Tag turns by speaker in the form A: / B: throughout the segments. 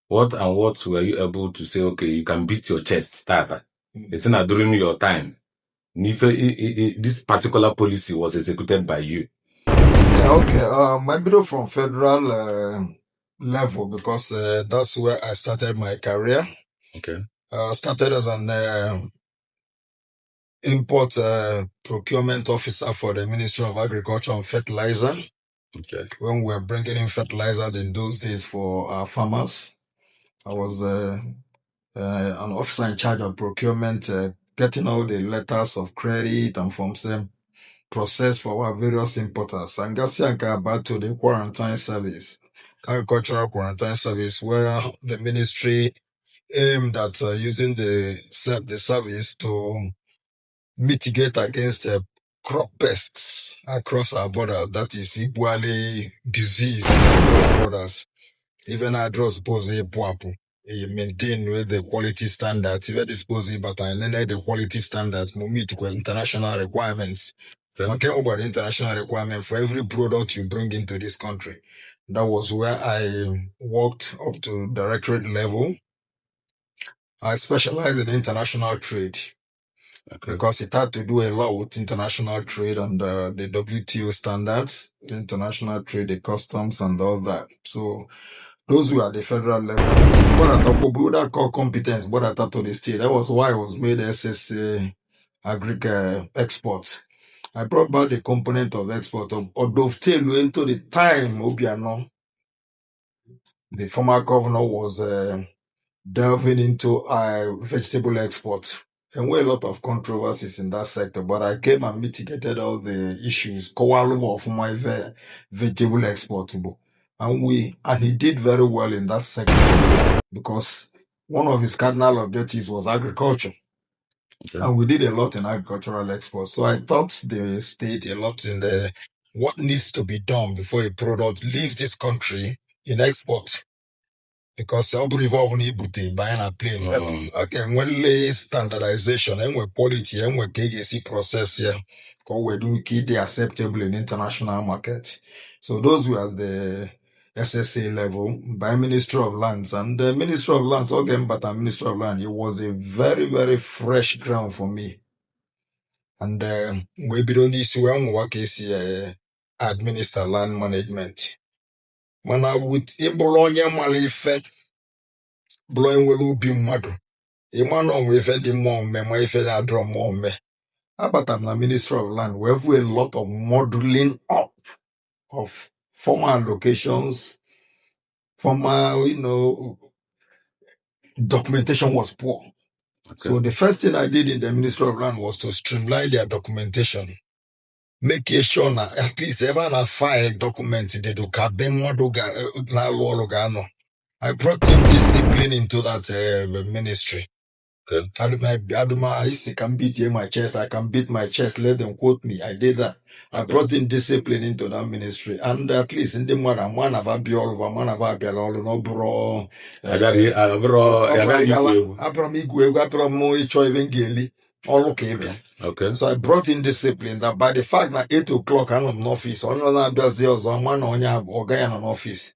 A: What and what were you able to say, okay, you can beat your chest, Tata? It's not during your time. This particular policy was executed by you.
B: Yeah, okay. My video from federal level, because that's where I started my career.
A: Okay.
B: Started as an import procurement officer for the Ministry of Agriculture and Fertilizer.
A: Okay.
B: When we were bringing in fertilizers in those days for our farmers, I was an officer in charge of procurement, getting all the letters of credit and from them processed for our various importers. And got back to the quarantine service, agricultural quarantine service, where the ministry aimed at using the service to mitigate against crop pests across our border. That is Ebola disease across borders. Even address pose puapu. You maintain with the quality standards, even dispose but I then the quality standards no meet with international requirements. Okay, about the international requirement for every product you bring into this country. That was where I worked up to directorate level. I specialize in international trade. Okay. Because it had to do a lot with international trade and the WTO standards, international trade, the customs and all that. So those were at the federal level. What I talk about that core competence, what I thought to the state. That was why I was made SSA agri export. I brought back the component of export or dovetail into the time Obiano, the former governor, was delving into vegetable export. And we had a lot of controversies in that sector, but I came and mitigated all the issues. Of my vegetable exportable. And he did very well in that sector because one of his cardinal objectives was agriculture. Okay. And we did a lot in agricultural exports. So I taught the state a lot in what needs to be done before a product leaves this country in export. Because everybody ibute buying a plane. Again, when standardization and with quality and with KGC process here, because we're doing key acceptable in international market. So those were the SSA level by Ministry of Lands. And the Ministry of Lands, again, but a Ministry of Land, it was a very, very fresh ground for me. And we don't need to work as administer land management. When I would Bologna Malife blowing will be mmadụ ịma na onwe ife dị mmụọ mme ma ife na-adọrọ mmụọ mme abata m na Ministry of Land we have a lot of modeling up of former allocations, former documentation was poor. Okay. So the first thing I did in the Ministry of Land was to streamline their documentation, make sure that at least ever na file document they do I brought in discipline into that ministry. Okay. I can beat my chest. I can beat my chest. Let them quote me. I did that. I brought in discipline into that ministry. And at least in the one of Abiol, one of Abiol, no bro. Okay. So I brought in discipline that by the fact that 8 o'clock I'm in office, on office.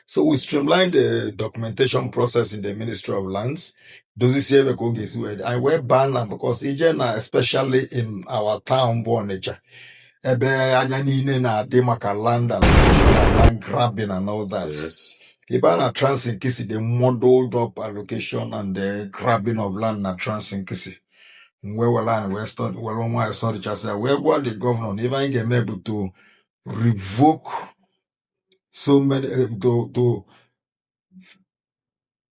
B: So we streamlined the documentation process in the Ministry of Lands. I wear banner because especially in our town, Bonnecha, land grabbing and all that. Yes. Ibana Transinkisi, the modeled up allocation and the grabbing of land na Transinkisi. Where we land, we studied, where were the governor, even get able to revoke so many,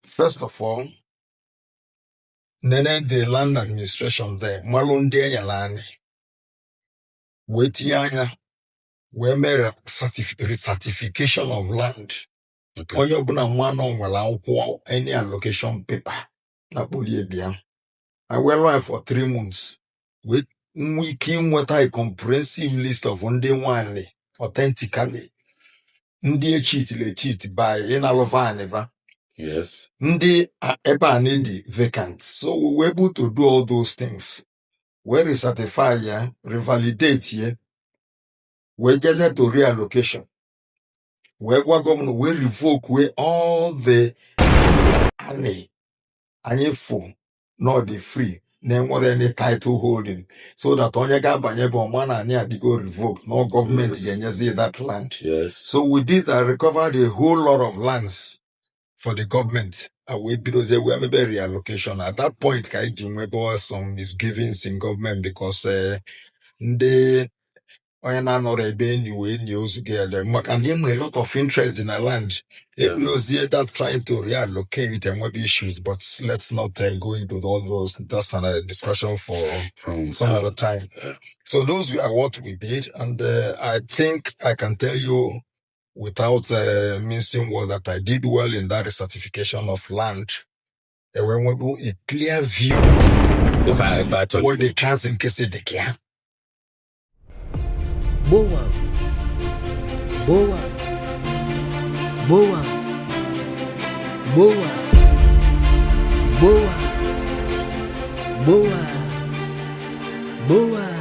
B: first of all, the land administration there, Malunde Yalani, Wetianya, we made a certification of land. Okay. Or you're gonna one on any allocation paper. I went live for 3 months. We came with a comprehensive list of one day one authentically. Ndi cheat by in Alova. Yes. Ndi eba need vacant. So we were able to do all those things. We recertify here, revalidate here. We get to reallocation. We government we revoke all the money and for not the free, then what any title holding, so that onye ga-abanye bụ ọma and they go revoked, no government ga-enyezi that land.
A: Yes.
B: So we did recovered a whole lot of lands for the government. We because they were maybe reallocation. At that point, there were some misgivings in government because they and a lot of interest in the land. It was there that trying to reallocate and what issues, but let's not go into all those. That's a discussion for some other time. So those are what we did, and I think I can tell you without mincing word that I did well in that certification of land. And when we do a clear view,
A: if I told
B: what the trans in case they can.
C: Gbowaa, Gbowaa, Gbowaa, Gbowaa, Gbowaa, Gbowaa, Gbowaa.